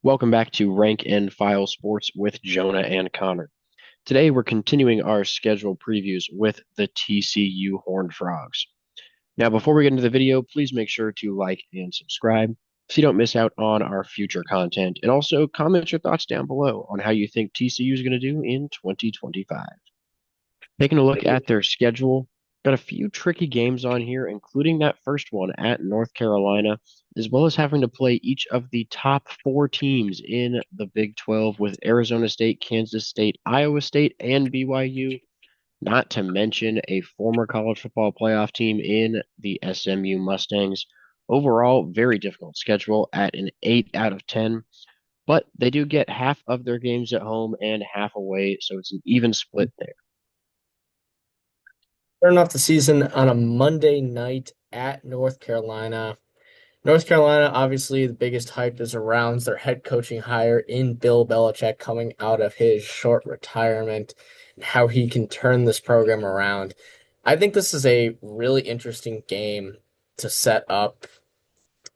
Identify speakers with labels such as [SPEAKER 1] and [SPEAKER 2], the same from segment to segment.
[SPEAKER 1] Welcome back to Rank and File Sports with Jonah and Connor. Today we're continuing our schedule previews with the TCU Horned Frogs. Now, before we get into the video, please make sure to like and subscribe so you don't miss out on our future content. And also comment your thoughts down below on how you think TCU is going to do in 2025. Taking a look at their schedule, got a few tricky games on here, including that first one at North Carolina, as well as having to play each of the top four teams in the Big 12 with Arizona State, Kansas State, Iowa State, and BYU, not to mention a former college football playoff team in the SMU Mustangs. Overall, very difficult schedule at an 8 out of 10, but they do get half of their games at home and half away, so it's an even split there.
[SPEAKER 2] Starting off the season on a Monday night at North Carolina. North Carolina, obviously, the biggest hype is around their head coaching hire in Bill Belichick coming out of his short retirement and how he can turn this program around. I think this is a really interesting game to set up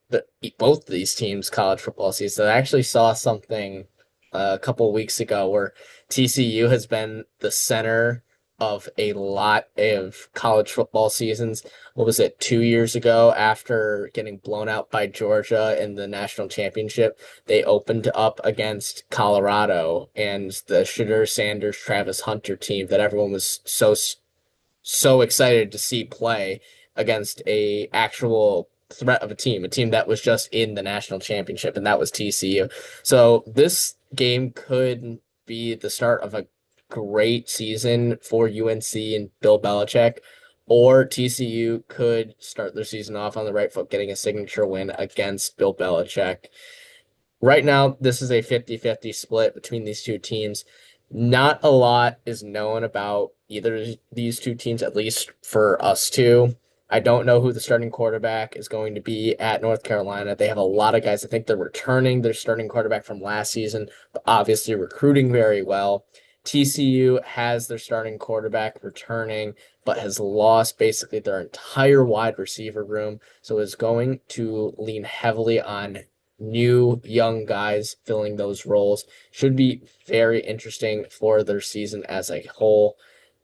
[SPEAKER 2] the both of these teams' college football season. I actually saw something a couple of weeks ago where TCU has been the center of a lot of college football seasons. What was it, 2 years ago after getting blown out by Georgia in the national championship? They opened up against Colorado and the Shadur Sanders, Travis Hunter team that everyone was so excited to see play against a actual threat of a team that was just in the national championship, and that was TCU. So this game could be the start of a great season for UNC and Bill Belichick, or TCU could start their season off on the right foot, getting a signature win against Bill Belichick. Right now, this is a 50-50 split between these two teams. Not a lot is known about either of these two teams, at least for us two. I don't know who the starting quarterback is going to be at North Carolina. They have a lot of guys. I think they're returning their starting quarterback from last season, but obviously recruiting very well. TCU has their starting quarterback returning, but has lost basically their entire wide receiver room, so is going to lean heavily on new young guys filling those roles. Should be very interesting for their season as a whole.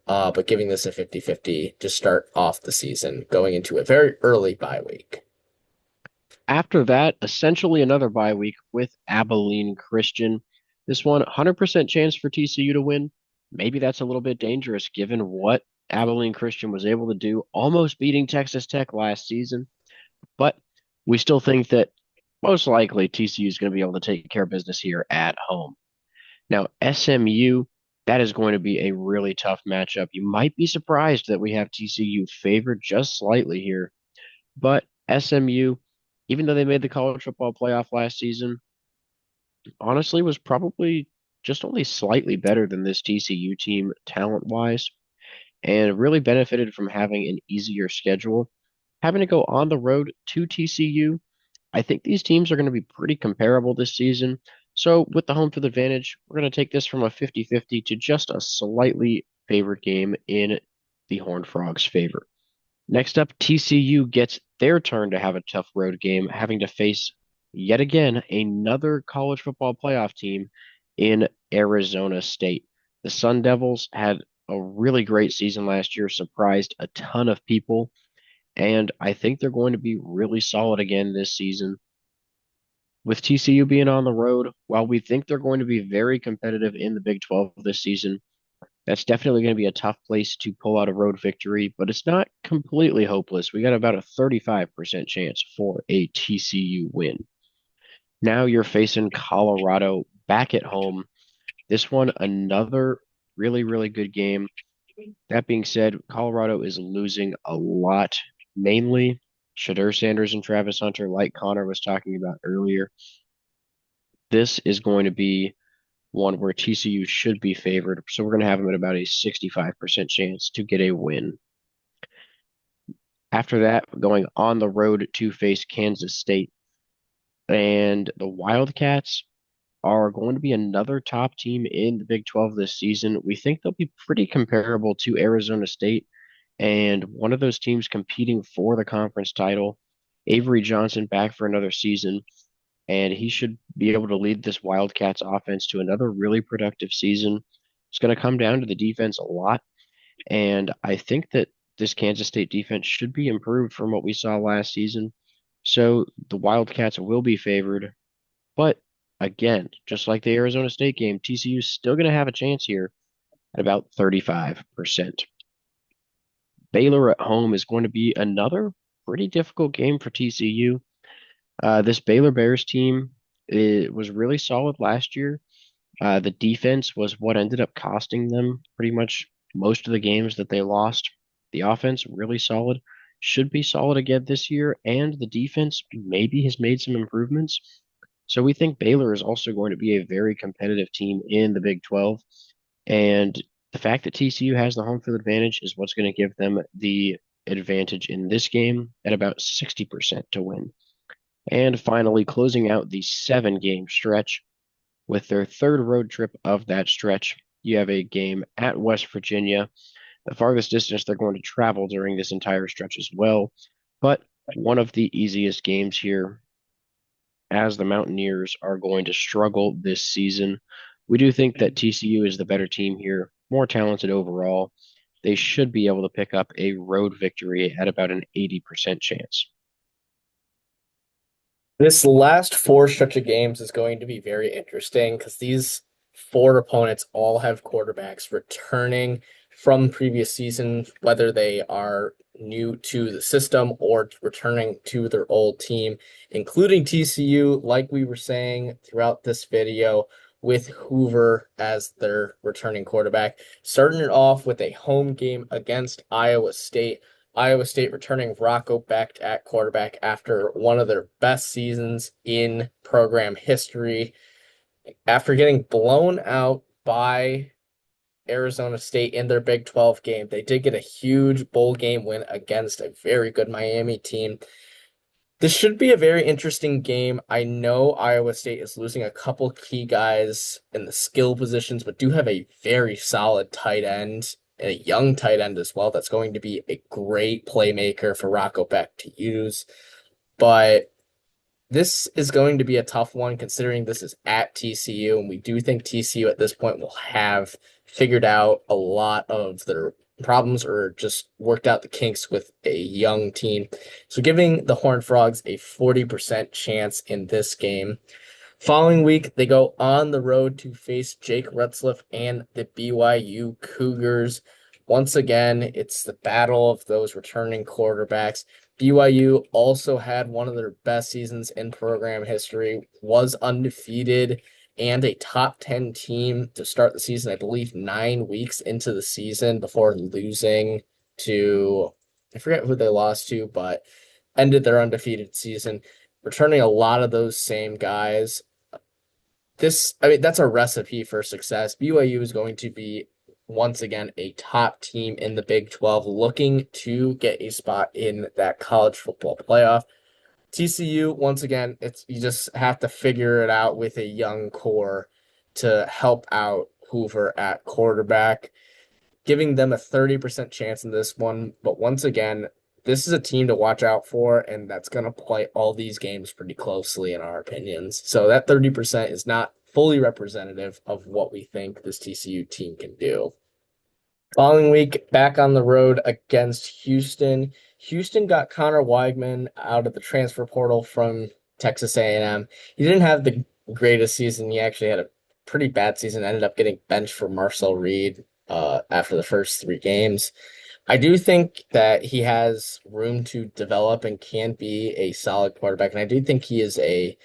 [SPEAKER 2] But giving this a 50-50 to start off the season, going into a very early bye week.
[SPEAKER 1] After that, essentially another bye week with Abilene Christian. This one, 100% chance for TCU to win. Maybe that's a little bit dangerous given what Abilene Christian was able to do, almost beating Texas Tech last season. But we still think that most likely TCU is going to be able to take care of business here at home. Now, SMU, that is going to be a really tough matchup. You might be surprised that we have TCU favored just slightly here, but SMU, even though they made the college football playoff last season, honestly was probably just only slightly better than this TCU team talent-wise and really benefited from having an easier schedule. Having to go on the road to TCU, I think these teams are going to be pretty comparable this season. So, with the home field advantage, we're going to take this from a 50-50 to just a slightly favored game in the Horned Frogs' favor. Next up, TCU gets their turn to have a tough road game, having to face yet again another college football playoff team in Arizona State. The Sun Devils had a really great season last year, surprised a ton of people, and I think they're going to be really solid again this season. With TCU being on the road, while we think they're going to be very competitive in the Big 12 this season, that's definitely going to be a tough place to pull out a road victory, but it's not completely hopeless. We got about a 35% chance for a TCU win. Now you're facing Colorado back at home. This one, another really, really good game. That being said, Colorado is losing a lot, mainly Shadur Sanders and Travis Hunter, like Connor was talking about earlier. This is going to be one where TCU should be favored. So we're going to have them at about a 65% chance to get a win. After that, going on the road to face Kansas State. And the Wildcats are going to be another top team in the Big 12 this season. We think they'll be pretty comparable to Arizona State and one of those teams competing for the conference title. Avery Johnson back for another season. and he should be able to lead this Wildcats offense to another really productive season. It's going to come down to the defense a lot, and I think that this Kansas State defense should be improved from what we saw last season. So the Wildcats will be favored, but again, just like the Arizona State game, TCU is still going to have a chance here at about 35%. Baylor at home is going to be another pretty difficult game for TCU. This Baylor Bears team, it was really solid last year. The defense was what ended up costing them pretty much most of the games that they lost. The offense, really solid, should be solid again this year, and the defense maybe has made some improvements. So we think Baylor is also going to be a very competitive team in the Big 12. And the fact that TCU has the home field advantage is what's going to give them the advantage in this game at about 60% to win. And finally, closing out the 7 game stretch with their third road trip of that stretch, you have a game at West Virginia, the farthest distance they're going to travel during this entire stretch as well, but one of the easiest games here as the Mountaineers are going to struggle this season. We do think that TCU is the better team here, more talented overall. They should be able to pick up a road victory at about an 80% chance.
[SPEAKER 2] This last four stretch of games is going to be very interesting because these four opponents all have quarterbacks returning from previous seasons, whether they are new to the system or returning to their old team, including TCU, like we were saying throughout this video, with Hoover as their returning quarterback. Starting it off with a home game against Iowa State. Iowa State returning Rocco Becht at quarterback after one of their best seasons in program history. After getting blown out by Arizona State in their Big 12 game, they did get a huge bowl game win against a very good Miami team. This should be a very interesting game. I know Iowa State is losing a couple key guys in the skill positions, but do have a very solid tight end and a young tight end as well. That's going to be a great playmaker for Rocco Becht to use. But this is going to be a tough one considering this is at TCU, and we do think TCU at this point will have figured out a lot of their problems or just worked out the kinks with a young team. So giving the Horned Frogs a 40% chance in this game. Following week, they go on the road to face Jake Retzlaff and the BYU Cougars. Once again, it's the battle of those returning quarterbacks. BYU also had one of their best seasons in program history, was undefeated and a top 10 team to start the season, I believe 9 weeks into the season before losing to, I forget who they lost to, but ended their undefeated season, returning a lot of those same guys. That's a recipe for success. BYU is going to be once again a top team in the Big 12 looking to get a spot in that college football playoff. TCU, once again, it's you just have to figure it out with a young core to help out Hoover at quarterback, giving them a 30% chance in this one. But once again, this is a team to watch out for, and that's going to play all these games pretty closely, in our opinions. So that 30% is not fully representative of what we think this TCU team can do. Following week, back on the road against Houston. Houston got Connor Weigman out of the transfer portal from Texas A&M. He didn't have the greatest season. He actually had a pretty bad season. Ended up getting benched for Marcel Reed after the first 3 games. I do think that he has room to develop and can be a solid quarterback. And I do think he is a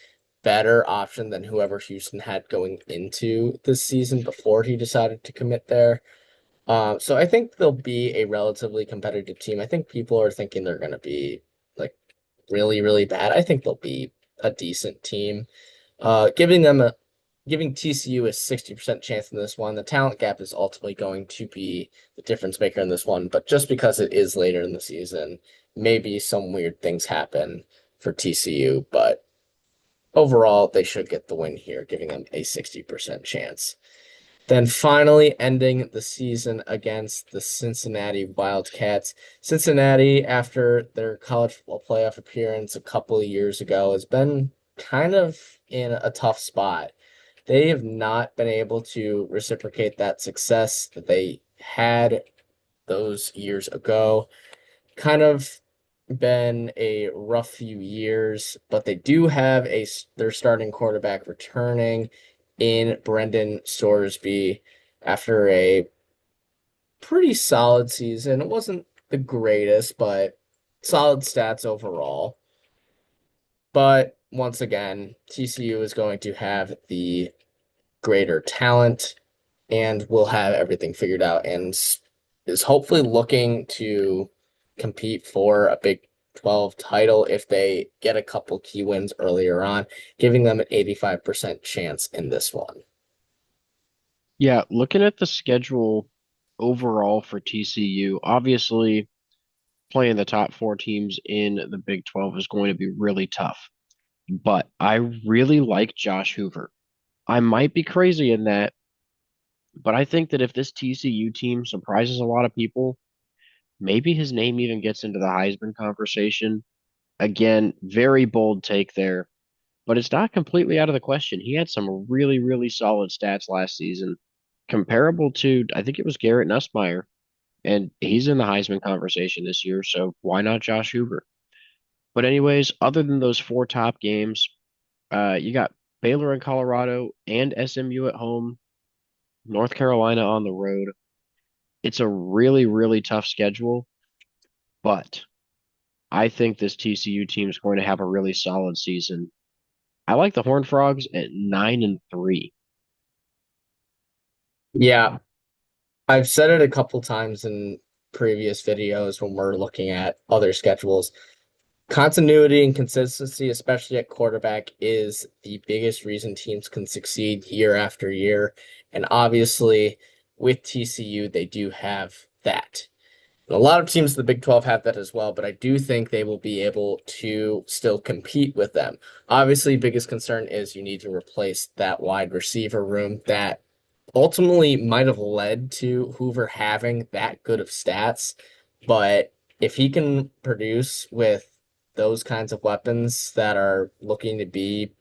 [SPEAKER 2] better option than whoever Houston had going into this season before he decided to commit there. So I think they'll be a relatively competitive team. I think people are thinking they're going to be like really, really bad. I think they'll be a decent team. Giving TCU a 60% chance in this one. The talent gap is ultimately going to be the difference maker in this one, but just because it is later in the season, maybe some weird things happen for TCU, but overall they should get the win here, giving them a 60% chance. Then finally ending the season against the Cincinnati Wildcats. Cincinnati, after their college football playoff appearance a couple of years ago, has been kind of in a tough spot. They have not been able to reciprocate that success that they had those years ago. Kind of been a rough few years, but they do have their starting quarterback returning in Brendan Sorsby after a pretty solid season. It wasn't the greatest, but solid stats overall. But once again, TCU is going to have the greater talent and will have everything figured out and is hopefully looking to compete for a Big 12 title if they get a couple key wins earlier on, giving them an 85% chance in this one.
[SPEAKER 1] Yeah, looking at the schedule overall for TCU, obviously playing the top four teams in the Big 12 is going to be really tough. But I really like Josh Hoover. I might be crazy in that, but I think that if this TCU team surprises a lot of people, maybe his name even gets into the Heisman conversation. Again, very bold take there, but it's not completely out of the question. He had some really, really solid stats last season, comparable to, I think it was Garrett Nussmeier, and he's in the Heisman conversation this year, so why not Josh Hoover? But anyways, other than those four top games, you got Baylor in Colorado and SMU at home, North Carolina on the road. It's a really, really tough schedule, but I think this TCU team is going to have a really solid season. I like the Horned Frogs at 9-3.
[SPEAKER 2] Yeah, I've said it a couple times in previous videos when we're looking at other schedules. Continuity and consistency, especially at quarterback, is the biggest reason teams can succeed year after year. And obviously, with TCU, they do have that. And a lot of teams in the Big 12 have that as well, but I do think they will be able to still compete with them. Obviously, biggest concern is you need to replace that wide receiver room that ultimately might have led to Hoover having that good of stats. But if he can produce with those kinds of weapons that are looking to be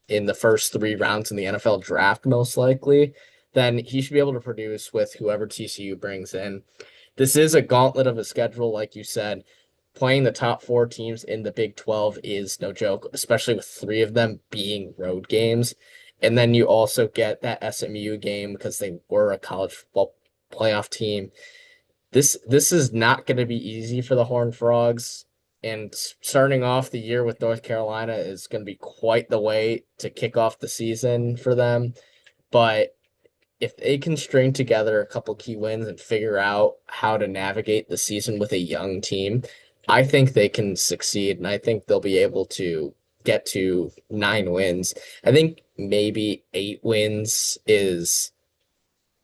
[SPEAKER 2] in the first 3 rounds in the NFL draft, most likely, then he should be able to produce with whoever TCU brings in. This is a gauntlet of a schedule, like you said. Playing the top four teams in the Big 12 is no joke, especially with three of them being road games. And then you also get that SMU game because they were a college football playoff team. This is not going to be easy for the Horned Frogs. And starting off the year with North Carolina is going to be quite the way to kick off the season for them. But if they can string together a couple key wins and figure out how to navigate the season with a young team, I think they can succeed, and I think they'll be able to get to 9 wins. I think maybe 8 wins is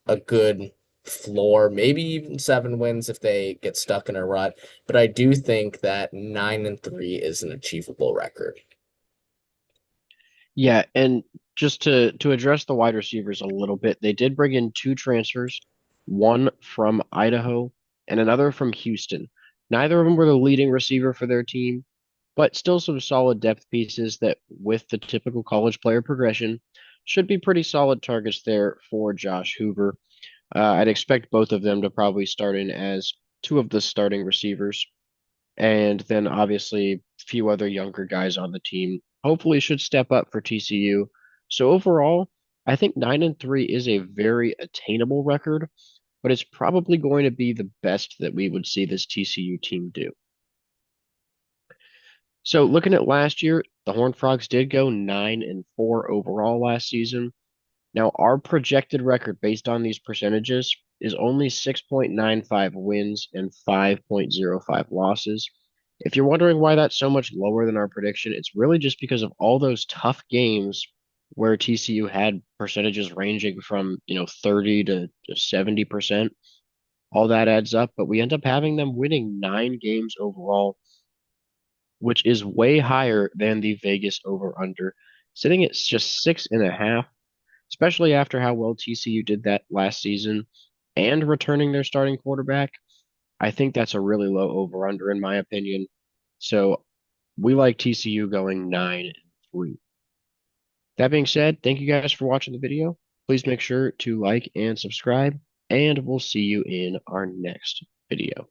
[SPEAKER 2] a good floor, maybe even 7 wins if they get stuck in a rut. But I do think that 9-3 is an achievable record.
[SPEAKER 1] Yeah, and just to address the wide receivers a little bit, they did bring in two transfers, one from Idaho and another from Houston. Neither of them were the leading receiver for their team, but still some solid depth pieces that, with the typical college player progression, should be pretty solid targets there for Josh Hoover. I'd expect both of them to probably start in as two of the starting receivers, and then obviously a few other younger guys on the team hopefully should step up for TCU. So overall, I think 9-3 is a very attainable record, but it's probably going to be the best that we would see this TCU team do. So looking at last year, the Horned Frogs did go 9-4 overall last season. Now, our projected record based on these percentages is only 6.95 wins and 5.05 losses. If you're wondering why that's so much lower than our prediction, it's really just because of all those tough games where TCU had percentages ranging from, 30 to 70%. All that adds up, but we end up having them winning 9 games overall, which is way higher than the Vegas over under, sitting at just 6.5, especially after how well TCU did that last season and returning their starting quarterback. I think that's a really low over under in my opinion. So we like TCU going 9-3. free. That being said, thank you guys for watching the video. Please make sure to like and subscribe, and we'll see you in our next video.